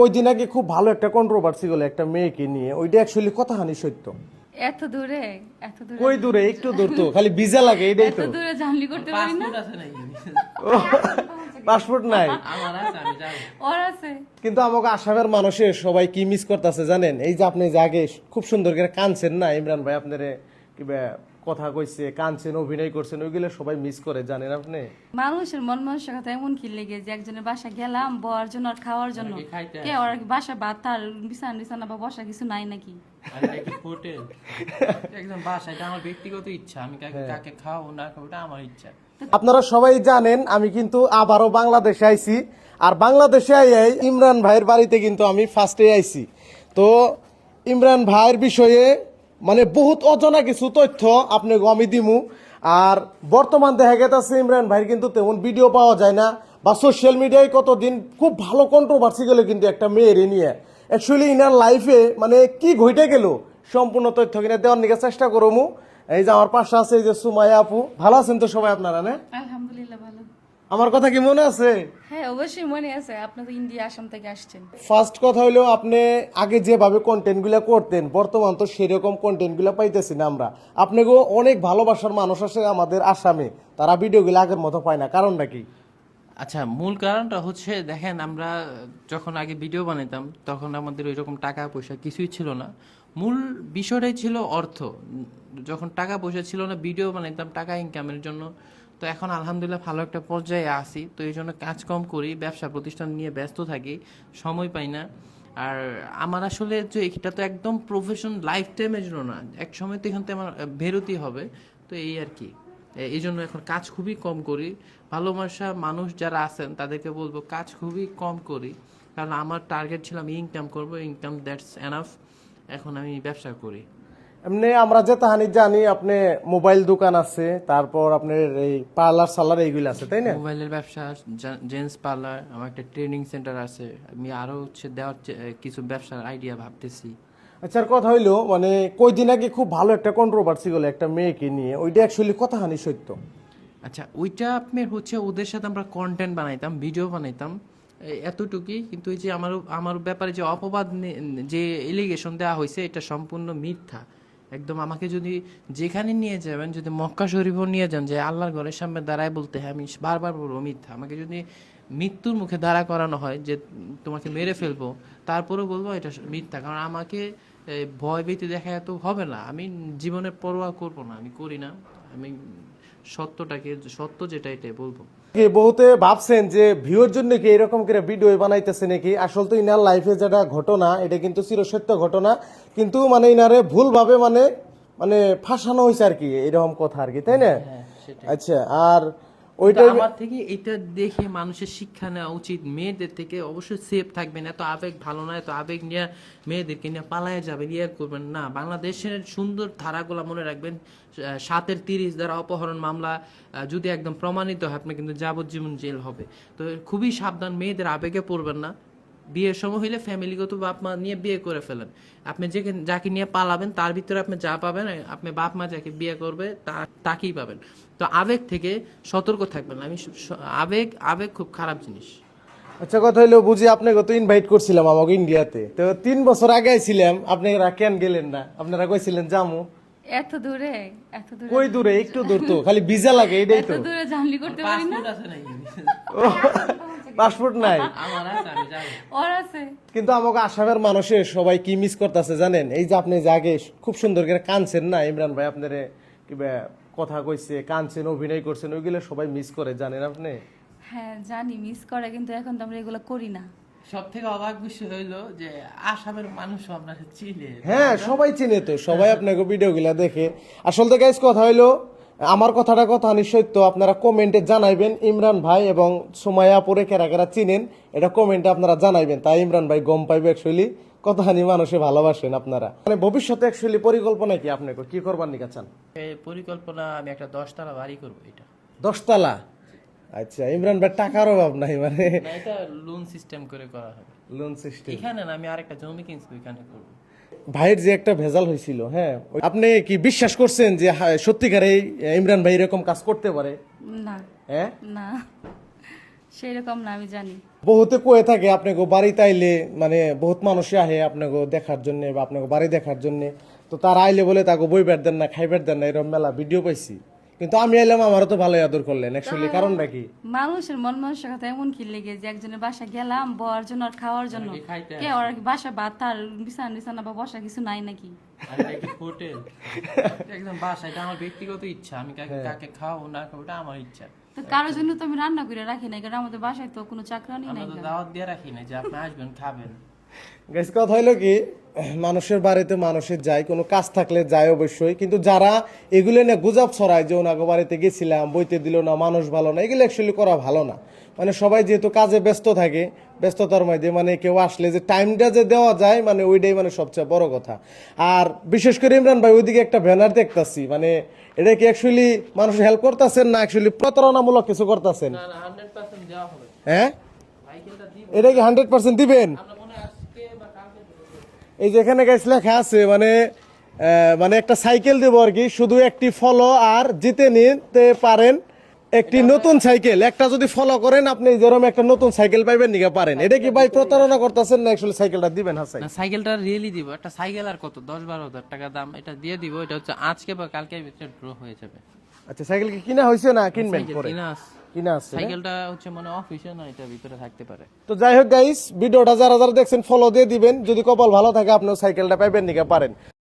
ওই দিন আগে খুব ভালো একটা কন্ট্রোভার্সি হলো একটা মেয়েকে নিয়ে, ওইটা অ্যাকচুয়ালি কতখানি সত্য? এত দূরে কই দূরে? একটু দূর তো, খালি ভিসা লাগে এটাই তো। এত দূরে জার্নি করতে পারি না। পাসপোর্ট নাই ওর আছে। কিন্তু আমাকে আসামের মানুষের সবাই কি মিস করতেছে জানেন? এই যে আপনি যে আগে খুব সুন্দর করে কানছেন না, ইমরান ভাই আপনারে কিবা কথা কইছে, কানছেন, অভিনয় করছেন, ওইগুলো সবাই মিস করে, জানেন আপনি? মানুষের মন মানসিকতা এমন কি লেগে যে একজনের বাসা গেলাম বর জন্য আর খাওয়ার জন্য, কে ওর বাসা ভাত আর বিছানা বিছানা বা বসা কিছু নাই নাকি? হোটেল একদম বাসা, এটা আমার ব্যক্তিগত ইচ্ছা, আমি কাকে খাওয়াবো না খাবো এটা আমার ইচ্ছা। আপনারা সবাই জানেন আমি কিন্তু আবারও বাংলাদেশে আইছি, আর বাংলাদেশে আই ইমরান ভাইয়ের বাড়িতে কিন্তু আমি ফার্স্টে আইছি। তো ইমরান ভাইয়ের বিষয়ে মানে বহুত অজানা কিছু তথ্য আপনাকে আমি দিমু। আর বর্তমান দেখা গেছে ইমরান ভাইয়ের কিন্তু তেমন ভিডিও পাওয়া যায় না, বা সোশ্যাল মিডিয়ায় কতদিন খুব ভালো কন্ট্রোভার্সি গেল কিন্তু একটা মেয়ের নিয়ে। অ্যাকচুয়ালি ইনার লাইফে মানে কি ঘটে গেল সম্পূর্ণ তথ্য কিনা দেওয়ার নিকে চেষ্টা করবো। এই যে আমার পাশে আছে এই যে সুমাইয়া আপু, ভালো আছেন তো সবাই আপনারা? না, আলহামদুলিল্লাহ ভালো। আমার কথা কি মনে আছে? হ্যাঁ অবশ্যই মনে আছে, আপনি তো ইন্ডিয়া আসাম থেকে আসছেন। ফার্স্ট কথা হইলো আপনি আগে যেভাবে কন্টেন্টগুলো করতেন, বর্তমান তো সেরকম কন্টেন্টগুলো পাইতেছি না আমরা। আপনাকেও অনেক ভালোবাসার মানুষ আছে আমাদের আসামে, তারা ভিডিওগুলো আগের মতো পায় না, কারণটা কি? আচ্ছা, মূল কারণটা হচ্ছে দেখেন, আমরা যখন আগে ভিডিও বানাইতাম তখন আমাদের ওই রকম টাকা পয়সা কিছুই ছিল না। মূল বিষয়টাই ছিল অর্থ। যখন টাকা পয়সা ছিল না, ভিডিও বানাইতাম টাকা ইনকামের জন্য। তো এখন আলহামদুলিল্লাহ ভালো একটা পর্যায়ে আসি, তো এই জন্য কাজ কম করি, ব্যবসা প্রতিষ্ঠান নিয়ে ব্যস্ত থাকি, সময় পাই না। আর আমার আসলে যে এটা তো একদম প্রফেশন লাইফ টাইমের জন্য না, এক সময় তো এখান থেকে আমার বেরোতেই হবে। তো এই আর কি, এই জন্য এখন কাজ খুবই কম করি। ভালোবাসা মানুষ যারা আছেন তাদেরকে বলবো কাজ খুবই কম করি, কারণ আমার টার্গেট ছিল আমি ইনকাম করবো, ইনকাম দ্যাটস এনাফ। এখন আমি ব্যবসা করি। এমনি আমরা যে তাহানি জানি আপনি মোবাইল দোকান আছে, তারপর আপনার এই পার্লার সালার এইগুলো আছে, তাই না? মোবাইলের ব্যবসা, জেন্টস পার্লার, আমার একটা ট্রেনিং সেন্টার আছে। আমি আরো হচ্ছে দেওয়ার কিছু ব্যবসার আইডিয়া ভাবতেছি। আচ্ছা, কথা হইলো মানে কয়দিন আগে খুব ভালো একটা কন্ট্রোভার্সি হলো একটা মেয়েকে নিয়ে, ওইটা অ্যাকচুয়ালি কতখানি সত্য? আচ্ছা, ওইটা আপনার হচ্ছে ওদের সাথে আমরা কন্টেন্ট বানাইতাম, ভিডিও বানাইতাম, এতটুকুই। কিন্তু ওই যে আমার ব্যাপারে যে অপবাদ যে এলিগেশন দেওয়া হয়েছে এটা সম্পূর্ণ মিথ্যা একদম। আমাকে যদি যেখানে নিয়ে যাবেন, যদি মক্কা শরীফও নিয়ে যান, যে আল্লাহর ঘরের সামনে দাঁড়ায় বলতে, হ্যাঁ আমি বারবার বলবো মিথ্যা। আমাকে যদি মৃত্যুর মুখে দাঁড়া করানো হয় যে তোমাকে মেরে ফেলবো, তারপরেও বলবো এটা মিথ্যা। কারণ আমাকে ভয় ভীতি দেখা এত হবে না, আমি জীবনের পরোয়া করবো না, আমি করি না। আমি সত্যটাকে, সত্য যেটা এটাই বলবো। কি বহুতে ভাবছেন যে ভিউর জন্য কি এরকম করে ভিডিও বানাইতেছে নাকি? আসলে তো ইনার লাইফে যেটা ঘটনা এটা কিন্তু চিরসত্য ঘটনা, কিন্তু মানে ইনারে ভুলভাবে মানে মানে ফাঁসানো হয়েছে আর কি, এরকম কথা আর কি, তাই না? আচ্ছা, আর ওইটা আমার থেকে এটা দেখে মানুষের শিক্ষা নেওয়া উচিত। মেয়েদের থেকে অবশ্যই সেফ থাকবেন, এত আবেগ ভালো না, এত আবেগ নিয়ে মেয়েদেরকে নিয়ে পালায় যাবেন, ইয়ে করবেন না। বাংলাদেশের সুন্দর ধারাগুলা মনে রাখবেন। 7-30 দ্বারা অপহরণ মামলা যদি একদম প্রমাণিত হয়, আপনার কিন্তু যাবজ্জীবন জেল হবে। তো খুবই সাবধান, মেয়েদের আবেগে পড়বেন না। বিয়ের সময় হইলে ফ্যামিলিগত বাপ মা নিয়ে বিয়ে করে ফেলেন। আপনি যাকে নিয়ে পালাবেন তার ভিতরে আপনি যা পাবেন, আপনি বাপ মা যাকে বিয়ে করবে তাকেই পাবেন। তো আবেগ থেকে সতর্ক থাকবেন। আবেগ আবেগ খুব খারাপ জিনিস। আচ্ছা, কথা হইলো বুঝি আপনাকে তো ইনভাইট করছিলাম আমাকে ইন্ডিয়াতে, তো 3 বছর আগে আইছিলাম, আপনারা কেন গেলেন না? আপনারা কইছিলেন যামু। এত দূরে কই দূরে? একটু দূর তো, খালি ভিসা লাগে এটাই তো। এত দূরে জার্নি করতে পারি না। পাসপোর্ট নাই ওর আছে। কিন্তু আমাকে আসামের মানুষের সবাই কি মিস করতেছে জানেন? এই যে আপনি যে আগে খুব সুন্দর করে কানছেন না, ইমরান ভাই আপনারে কিবা কথা কইছে, কানছেন, অভিনয় করছেন, ওইগুলো সবাই মিস করে, জানেন আপনি? হ্যাঁ জানি মিস করে, কিন্তু এখন তো আমরা এগুলো করি না। সব থেকে অবাক বিষয় হইলো যে আসামের মানুষ আপনাকে চিনে। হ্যাঁ, সবাই চিনে তো, সবাই আপনাকে ভিডিওগুলা দেখে। আসলে গাইস কথা হইলো আমার কথাটা কথা সত্য, আপনারা কমেন্টে জানাইবেন ইমরান ভাই এবং সুমাইয়া পরে কেরা কেরা চিনেন, এটা কমেন্টে আপনারা জানাইবেন, তাই ইমরান ভাই গম পাইবে অ্যাকচুয়ালি কতখানি মানুষে ভালোবাসেন আপনারা। মানে ভবিষ্যতে অ্যাকচুয়ালি পরিকল্পনা কি আপনাকে, কি করবার নিকা চান? পরিকল্পনা আমি একটা 10 তলা বাড়ি করবো। এটা 10 তলা? আচ্ছা, ইমরান ভাই টাকার অভাব নাই মানে? না, এটা লোন সিস্টেম করে করা হবে। Loan system? এখানে না, আমি আরেকটা জমি কিনছি, ওইখানে করবো। ভাইয়ের যে একটা ভেজাল হয়েছিল, হ্যাঁ, আপনি কি বিশ্বাস করছেন যে সত্যিকারে ইমরান ভাই এরকম কাজ করতে পারে? না হ্যাঁ না। সেই রকম না, আমি জানি। বহুতে কয়ে থাকে আপনাকে বাড়িতে আইলে মানে বহুত মানুষই আহে আপনাকে দেখার জন্য বা আপনাকে বাড়ি দেখার জন্য, তো তার আইলে বলে তাকে বইবার দেন না, খাইবার দেন না, এরকম মেলা ভিডিও পাইছি। কিন্তু আমি এলাম, আমারও তো ভালোই আদর করলেন। অ্যাকচুয়ালি কারণটা কি? মানুষের মন মানসিকতা এমন কি লেগে যে একজনের বাসা গেলাম বর জন্য আর খাওয়ার জন্য, কে ওর কি বাসা ভাত আর বিছানা বা বসা কিছু নাই নাকি? হোটেল একদম বাসা, এটা আমার ব্যক্তিগত ইচ্ছা, আমি কাকে কাকে খাওয়াবো না খাবো এটা আমার ইচ্ছা। তো কারোর জন্য তো আমি রান্না করে রাখি না, কারণ আমাদের বাসায় তো কোনো চাকরানি নাই। আমরা তো দাওয়াত দিয়ে রাখি না যে আপনি আসবেন খাবেন। গাইস, কথা হইলো কি, মানুষের বাড়িতে মানুষের যায়, কোনো কাজ থাকলে যায় অবশ্যই, কিন্তু যারা এগুলো নিয়ে গুজব ছড়ায় যে ওনাকে বাড়িতে গেছিলাম বইতে দিল না, মানুষ ভালো না, এগুলো অ্যাকচুয়ালি করা ভালো না। মানে সবাই যেহেতু কাজে ব্যস্ত থাকে, ব্যস্ততার মধ্যে মানে কেউ আসলে যে টাইমটা যে দেওয়া যায়, মানে ওইটাই মানে সবচেয়ে বড় কথা। আর বিশেষ করে ইমরান ভাই ওইদিকে একটা ব্যানার দেখতাছি, মানে এটা কি অ্যাকচুয়ালি মানুষ হেল্প করতেছেন না অ্যাকচুয়ালি প্রতারণামূলক কিছু করতেছেন? না না 100% দেওয়া হবে। হ্যাঁ, সাইকেলটা দিব এটা কি 100% দিবেন? আমরা মনে হয় আজকে বা কালকে দেব। এই যে এখানে গাইস লেখা আছে মানে মানে একটা সাইকেল দেবো আর কি, শুধু একটি ফলো আর জিতে নিতে পারেন একটি নতুন সাইকেল। একটা যদি ফলো করেন আপনি যেরকম একটা নতুন সাইকেল পাইবেন নিকে পারেন। এটা কি ভাই প্রতারণা করতেছেন না অ্যাকচুয়ালি সাইকেলটা দিবেন? হ্যাঁ না সাইকেলটা রিয়েলি দিব। একটা সাইকেল আর কত 10-12 হাজার টাকা দাম, এটা দিয়ে দিব। এটা হচ্ছে আজকে বা কালকে ভিতরে ড্র হয়ে যাবে। আচ্ছা, সাইকেল কি কিনা হয়েছে না কিনবেন সাইকেল পরে? কিনা আছে। কিনা আছে। সাইকেলটা হচ্ছে মানে অফিসে না, এটা ভিতরে থাকতে পারে। তো যাই হোক গাইস, ভিডিওটা যারা যারা দেখছেন ফলো দিয়ে দিবেন, যদি কপাল ভালো থাকে আপনিও সাইকেলটা পাইবেন নিকে পারেন।